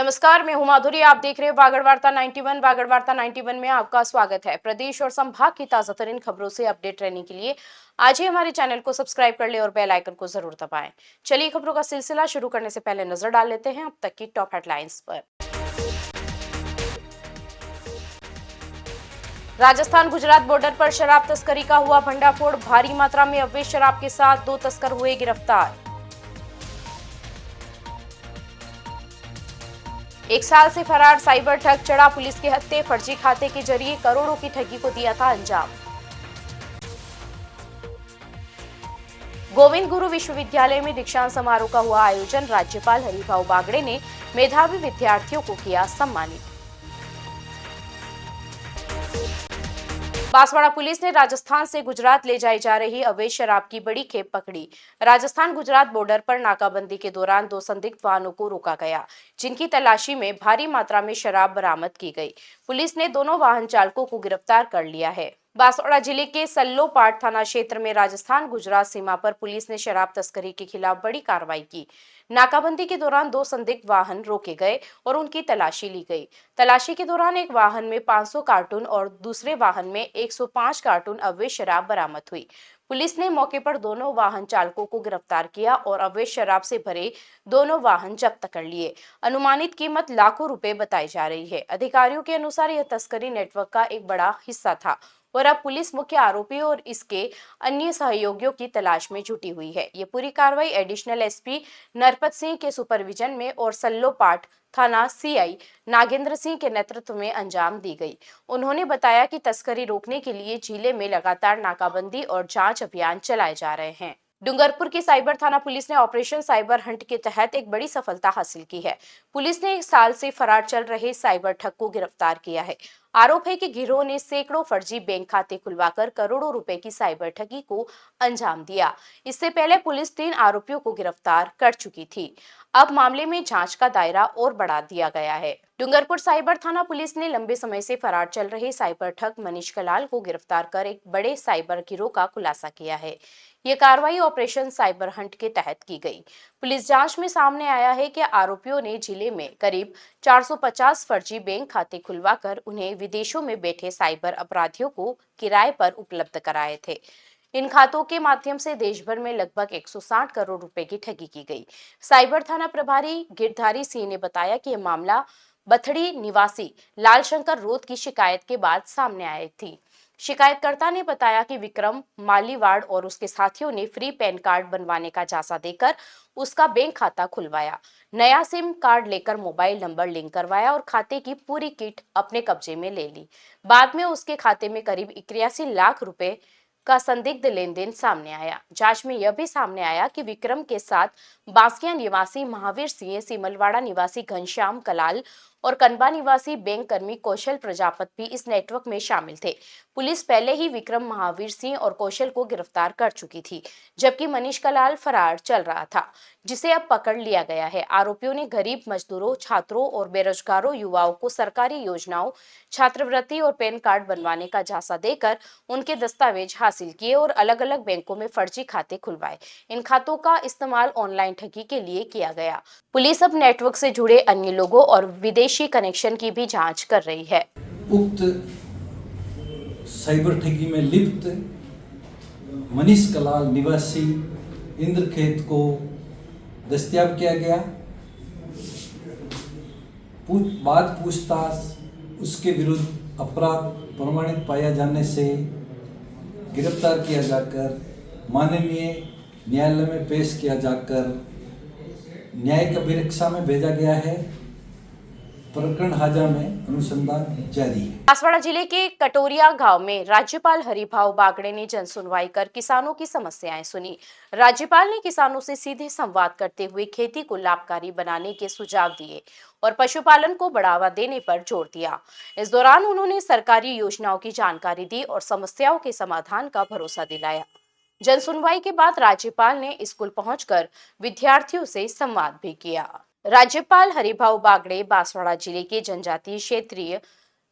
नमस्कार, मैं हूं माधुरी। आप देख रहे हैं बागड़ वार्ता 91। बागड़ वार्ता 91 में आपका स्वागत है। प्रदेश और संभाग की ताजा तरीन खबरों से अपडेट रहने के लिए आज ही हमारे चैनल को सब्सक्राइब कर ले और बेल आइकन को जरूर दबाएं। चलिए खबरों का सिलसिला शुरू करने से पहले नजर डाल लेते हैं अब तक की टॉप हेडलाइंस पर। राजस्थान गुजरात बॉर्डर पर शराब तस्करी का हुआ भंडाफोड़। भारी मात्रा में अवैध शराब के साथ 2 तस्कर हुए गिरफ्तार। 1 साल से फरार साइबर ठग चढ़ा पुलिस के हत्थे। फर्जी खाते के जरिए करोड़ों की ठगी को दिया था अंजाम। गोविंद गुरु विश्वविद्यालय में दीक्षांत समारोह का हुआ आयोजन। राज्यपाल हरिभाऊ बागड़े ने मेधावी विद्यार्थियों को किया सम्मानित। बांसवाड़ा पुलिस ने राजस्थान से गुजरात ले जाई जा रही अवैध शराब की बड़ी खेप पकड़ी। राजस्थान गुजरात बॉर्डर पर नाकाबंदी के दौरान 2 संदिग्ध वाहनों को रोका गया, जिनकी तलाशी में भारी मात्रा में शराब बरामद की गई। पुलिस ने दोनों वाहन चालकों को गिरफ्तार कर लिया है। बांसवाड़ा जिले के सल्लोपाट थाना क्षेत्र में राजस्थान गुजरात सीमा पर पुलिस ने शराब तस्करी के खिलाफ बड़ी कार्रवाई की। नाकाबंदी के दौरान 2 संदिग्ध वाहन रोके गए और उनकी तलाशी ली गई। तलाशी के दौरान एक वाहन में 500 कार्टून और दूसरे वाहन में 105 कार्टून अवैध शराब बरामद हुई। पुलिस ने मौके पर दोनों वाहन चालकों को गिरफ्तार किया और अवैध शराब से भरे दोनों वाहन जब्त कर लिए। अनुमानित कीमत लाखों रुपए बताई जा रही है। अधिकारियों के अनुसार यह तस्करी नेटवर्क का एक बड़ा हिस्सा था और अब पुलिस मुख्य आरोपी और इसके अन्य सहयोगियों की तलाश में जुटी हुई है। ये पूरी कार्रवाई एडिशनल एसपी नरपत सिंह के सुपरविजन में और सल्लोपाट थाना सीआई नागेंद्र सिंह के नेतृत्व में अंजाम दी गई। उन्होंने बताया कि तस्करी रोकने के लिए जिले में लगातार नाकाबंदी और जांच अभियान चलाए जा रहे हैं। डूंगरपुर की साइबर थाना पुलिस ने ऑपरेशन साइबर हंट के तहत एक बड़ी सफलता हासिल की है। पुलिस ने 1 साल से फरार चल रहे साइबर ठग को गिरफ्तार किया है। आरोप है कि गिरोह ने सैकड़ों फर्जी बैंक खाते खुलवाकर करोड़ों रुपए की साइबर ठगी को अंजाम दिया। इससे पहले पुलिस 3 आरोपियों को गिरफ्तार कर चुकी थी। अब मामले में जांच का दायरा और बढ़ा दिया गया है। डूंगरपुर साइबर थाना पुलिस ने लंबे समय से फरार चल रहे साइबर ठग मनीष कलाल को गिरफ्तार कर एक बड़े साइबर गिरोह का खुलासा किया है। ये कार्रवाई ऑपरेशन साइबर हंट के तहत की गई। पुलिस जांच में सामने आया है कि आरोपियों ने जिले में करीब 450 फर्जी बैंक खाते खुलवाकर उन्हें विदेशों में बैठे साइबर अपराधियों को किराए पर उपलब्ध कराए थे। इन खातों के माध्यम से देश भर में लगभग 160 करोड़ रुपए की ठगी की गई। साइबर थाना प्रभारी गिरधारी सिंह ने बताया कि यह मामला बथड़ी निवासी लालशंकर रोत की शिकायत के बाद सामने आई थी। शिकायतकर्ता ने बताया कि विक्रम मालीवाड़ और उसके साथियों ने फ्री पैन कार्ड बनवाने का झांसा देकर उसका बैंक खाता खुलवाया, नया सिम कार्ड लेकर मोबाइल नंबर लिंक करवाया और खाते की पूरी किट अपने कब्जे में ले ली। बाद में उसके खाते में करीब 81 लाख रुपए का संदिग्ध लेन देन सामने आया। जांच में यह भी सामने आया कि विक्रम के साथ बांसिया निवासी महावीर सिंह, सिमलवाड़ा निवासी घनश्याम कलाल और कनबा निवासी बैंक कर्मी कौशल प्रजापत भी इस नेटवर्क में शामिल थे। पुलिस पहले ही विक्रम, महावीर सिंह और कौशल को गिरफ्तार कर चुकी थी, जबकि मनीष कलाल फरार चल रहा था, जिसे अब पकड़ लिया गया है। आरोपियों ने गरीब मजदूरों, छात्रों और बेरोजगारों युवाओं को सरकारी योजनाओं, छात्रवृत्ति और पैन कार्ड बनवाने का झांसा देकर उनके दस्तावेज हासिल किए और अलग अलग बैंकों में फर्जी खाते खुलवाए। इन खातों का इस्तेमाल ऑनलाइन ठगी के लिए किया गया। पुलिस अब नेटवर्क से जुड़े अन्य लोगों और विदेशी कनेक्शन की भी जांच कर रही है। उक्त साइबर ठगी में लिप्त मनीष कलाल निवासी इंद्रखेत को दस्तयाब किया गया। पूछताछ उसके विरुद्ध अपराध प्रमाणित पाया जाने से गिरफ्तार किया जाकर माननीय न्यायालय में पेश किया जाकर न्यायिक अभिरक्षा में भेजा गया है। प्रकरण हाजा में अनुसंधान जारी है। बांसवाड़ा जिले के कटोरिया गांव में राज्यपाल हरिभाऊ बागड़े ने जन सुनवाई कर किसानों की समस्याएं सुनी। राज्यपाल ने किसानों से सीधे संवाद करते हुए खेती को लाभकारी बनाने के सुझाव दिए और पशुपालन को बढ़ावा देने पर जोर दिया। इस दौरान उन्होंने सरकारी योजनाओं की जानकारी दी और समस्याओं के समाधान का भरोसा दिलाया। जन सुनवाई के बाद राज्यपाल ने स्कूल पहुंचकर विद्यार्थियों से संवाद भी किया। राज्यपाल हरिभाऊ बागड़े बांसवाड़ा जिले के जनजातीय क्षेत्रीय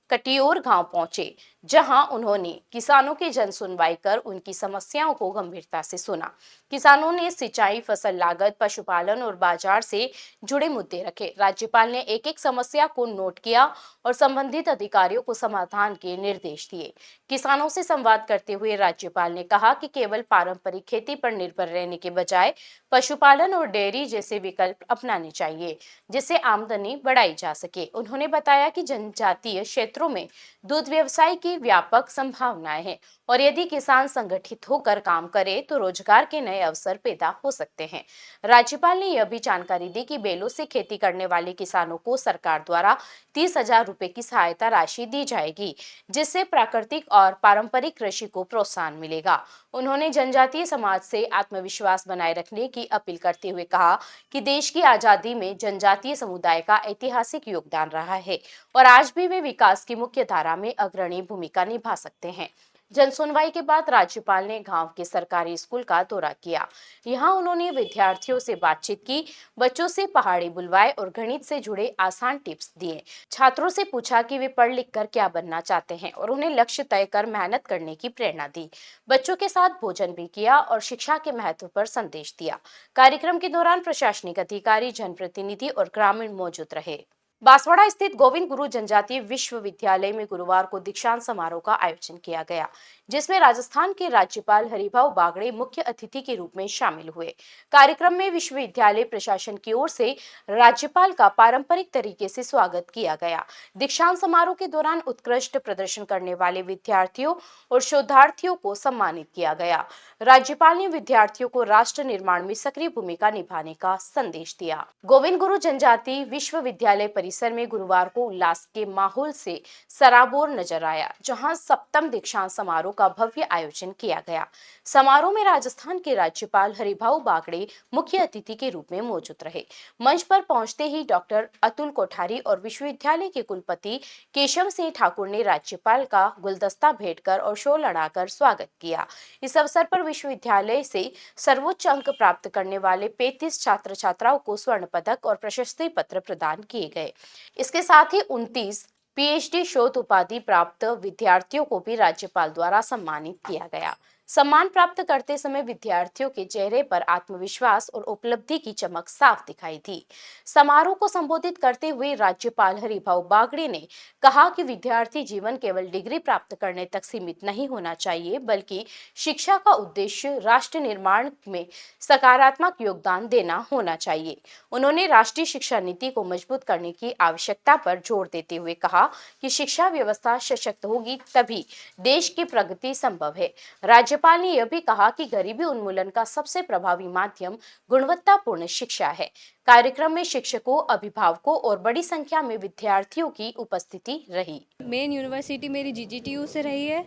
कटियोर गांव पहुंचे, जहां उन्होंने किसानों की जन सुनवाई कर उनकी समस्याओं को गंभीरता से सुना। किसानों ने सिंचाई, फसल लागत, पशुपालन और बाजार से जुड़े मुद्दे रखे। राज्यपाल ने एक एक समस्या को नोट किया और संबंधित अधिकारियों को समाधान के निर्देश दिए। किसानों से संवाद करते हुए राज्यपाल ने कहा कि केवल पारंपरिक खेती पर निर्भर रहने के बजाय पशुपालन और डेयरी जैसे विकल्प अपनाने चाहिए, जिससे आमदनी बढ़ाई जा सके। उन्होंने बताया कि जनजातीय क्षेत्रों में दूध व्यवसाय की व्यापक संभावनाएं हैं और यदि किसान संगठित होकर काम करे तो रोजगार के नए अवसर पैदा हो सकते हैं। राज्यपाल ने यह भी जानकारी दी कि बेलों से खेती करने वाले किसानों को सरकार द्वारा 30,000 रुपए की सहायता राशि दी जाएगी, जिससे प्राकृतिक और पारंपरिक कृषि को प्रोत्साहन मिलेगा। उन्होंने जनजातीय समाज से आत्मविश्वास बनाए रखने की अपील करते हुए कहा कि देश की आजादी में जनजातीय समुदाय का ऐतिहासिक योगदान रहा है और आज भी वे विकास की मुख्य धारा में अग्रणी भूमिका निभा सकते हैं। जन सुनवाई के बाद राज्यपाल ने गांव के सरकारी स्कूल का दौरा किया। यहां उन्होंने विद्यार्थियों से बातचीत की, बच्चों से पहाड़ी बुलवाए और गणित से जुड़े आसान टिप्स दिए। छात्रों से पूछा कि वे पढ़ लिख कर क्या बनना चाहते हैं और उन्हें लक्ष्य तय कर मेहनत करने की प्रेरणा दी। बच्चों के साथ भोजन भी किया और शिक्षा के महत्व पर संदेश दिया। कार्यक्रम के दौरान प्रशासनिक अधिकारी, जनप्रतिनिधि और ग्रामीण मौजूद रहे। बांसवाड़ा स्थित गोविंद गुरु जनजातीय विश्वविद्यालय में गुरुवार को दीक्षांत समारोह का आयोजन किया गया, जिसमें राजस्थान के राज्यपाल हरिभाऊ बागड़े मुख्य अतिथि के रूप में शामिल हुए। कार्यक्रम में विश्वविद्यालय प्रशासन की ओर से राज्यपाल का पारंपरिक तरीके से स्वागत किया गया। दीक्षांत समारोह के दौरान उत्कृष्ट प्रदर्शन करने वाले विद्यार्थियों और शोधार्थियों को सम्मानित किया गया। राज्यपाल ने विद्यार्थियों को राष्ट्र निर्माण में सक्रिय भूमिका निभाने का संदेश दिया। गोविंद गुरु जनजातीय विश्वविद्यालय परिसर में गुरुवार को उल्लास के माहौल से सराबोर नजर आया, जहां सप्तम दीक्षांत समारोह का भव्य आयोजन किया गया। समारोह में राजस्थान के राज्यपाल हरिभाऊ बागड़े मुख्य अतिथि के रूप में मौजूद रहे। मंच पर पहुंचते ही डॉक्टर अतुल कोठारी और विश्वविद्यालय के कुलपति केशव सिंह ठाकुर ने राज्यपाल का गुलदस्ता भेंट कर और शो लड़ाकर स्वागत किया। इस अवसर पर विश्वविद्यालय से सर्वोच्च अंक प्राप्त करने वाले 35 छात्र छात्राओं को स्वर्ण पदक और प्रशस्ति पत्र प्रदान किए गए। इसके साथ ही 29 पीएचडी शोध उपाधि प्राप्त विद्यार्थियों को भी राज्यपाल द्वारा सम्मानित किया गया। सम्मान प्राप्त करते समय विद्यार्थियों के चेहरे पर आत्मविश्वास और उपलब्धि की चमक साफ दिखाई दी। समारोह को संबोधित करते हुए राज्यपाल हरिभाऊ बागड़े ने कहा कि विद्यार्थी जीवन केवल डिग्री प्राप्त करने तक सीमित नहीं होना चाहिए, बल्कि शिक्षा का उद्देश्य राष्ट्र निर्माण में सकारात्मक योगदान देना होना चाहिए। उन्होंने राष्ट्रीय शिक्षा नीति को मजबूत करने की आवश्यकता पर जोर देते हुए कहा कि शिक्षा व्यवस्था सशक्त होगी तभी देश की प्रगति संभव है। राज्यपाल ने यह भी कहा कि गरीबी उन्मूलन का सबसे प्रभावी माध्यम गुणवत्तापूर्ण शिक्षा है। कार्यक्रम में शिक्षकों, अभिभावकों और बड़ी संख्या में विद्यार्थियों की उपस्थिति रही। मेन यूनिवर्सिटी मेरी जीजीटीयू से रही है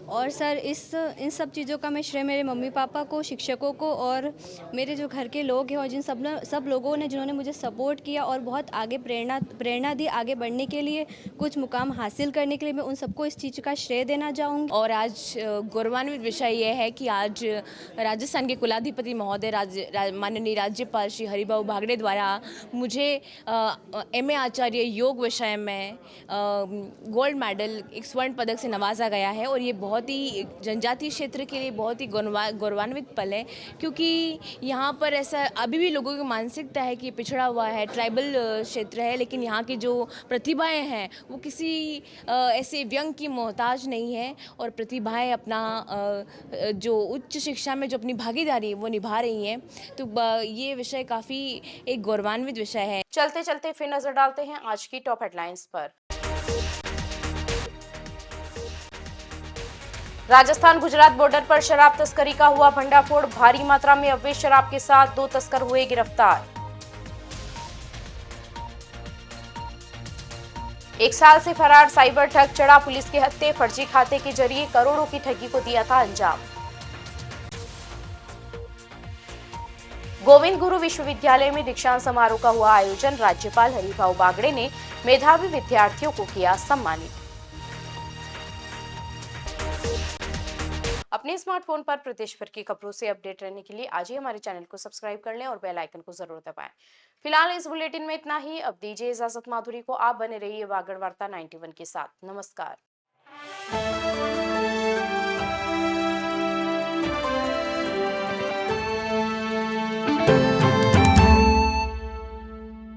और सर इन सब चीज़ों का मैं श्रेय मेरे मम्मी पापा को, शिक्षकों को और मेरे जो घर के लोग हैं और जिन सब लोगों ने जिन्होंने मुझे सपोर्ट किया और बहुत आगे प्रेरणा दी आगे बढ़ने के लिए, कुछ मुकाम हासिल करने के लिए, मैं उन सबको इस चीज़ का श्रेय देना चाहूँगी। और आज गौरवान्वित विषय यह है कि आज राजस्थान के कुलाधिपति महोदय माननीय राज्यपाल श्री हरिभाऊ बागड़े द्वारा मुझे एमए आचार्य योग विषय में गोल्ड मेडल, एक स्वर्ण पदक से नवाजा गया है और ये बहुत ही जनजातीय क्षेत्र के लिए बहुत ही गौरवान्वित पल है, क्योंकि यहाँ पर ऐसा अभी भी लोगों की मानसिकता है कि पिछड़ा हुआ है, ट्राइबल क्षेत्र है, लेकिन यहाँ की जो प्रतिभाएं हैं वो किसी ऐसे व्यंग की मोहताज नहीं है और प्रतिभाएं अपना जो उच्च शिक्षा में जो अपनी भागीदारी है वो निभा रही हैं। तो ये विषय काफ़ी एक गौरवान्वित विषय है। चलते चलते फिर नजर डालते हैं आज की टॉप हेडलाइंस पर। राजस्थान गुजरात बॉर्डर पर शराब तस्करी का हुआ भंडाफोड़, भारी मात्रा में अवैध शराब के साथ 2 तस्कर हुए गिरफ्तार। 1 साल से फरार साइबर ठग चढ़ा पुलिस के हत्थे, फर्जी खाते के जरिए करोड़ों की ठगी को दिया था अंजाम। गोविंद गुरु विश्वविद्यालय में दीक्षांत समारोह का हुआ आयोजन, राज्यपाल हरिभाऊ बागड़े ने मेधावी विद्यार्थियों को किया सम्मानित। अपने स्मार्टफोन पर प्रदेश भर की खबरों से अपडेट रहने के लिए आज ही हमारे चैनल को सब्सक्राइब कर लें और बेल आइकन को जरूर दबाएं। फिलहाल इस बुलेटिन में इतना ही। अब दीजिए इजाजत माधुरी को। आप बने रहिए वागड़ वार्ता 91 के साथ। नमस्कार।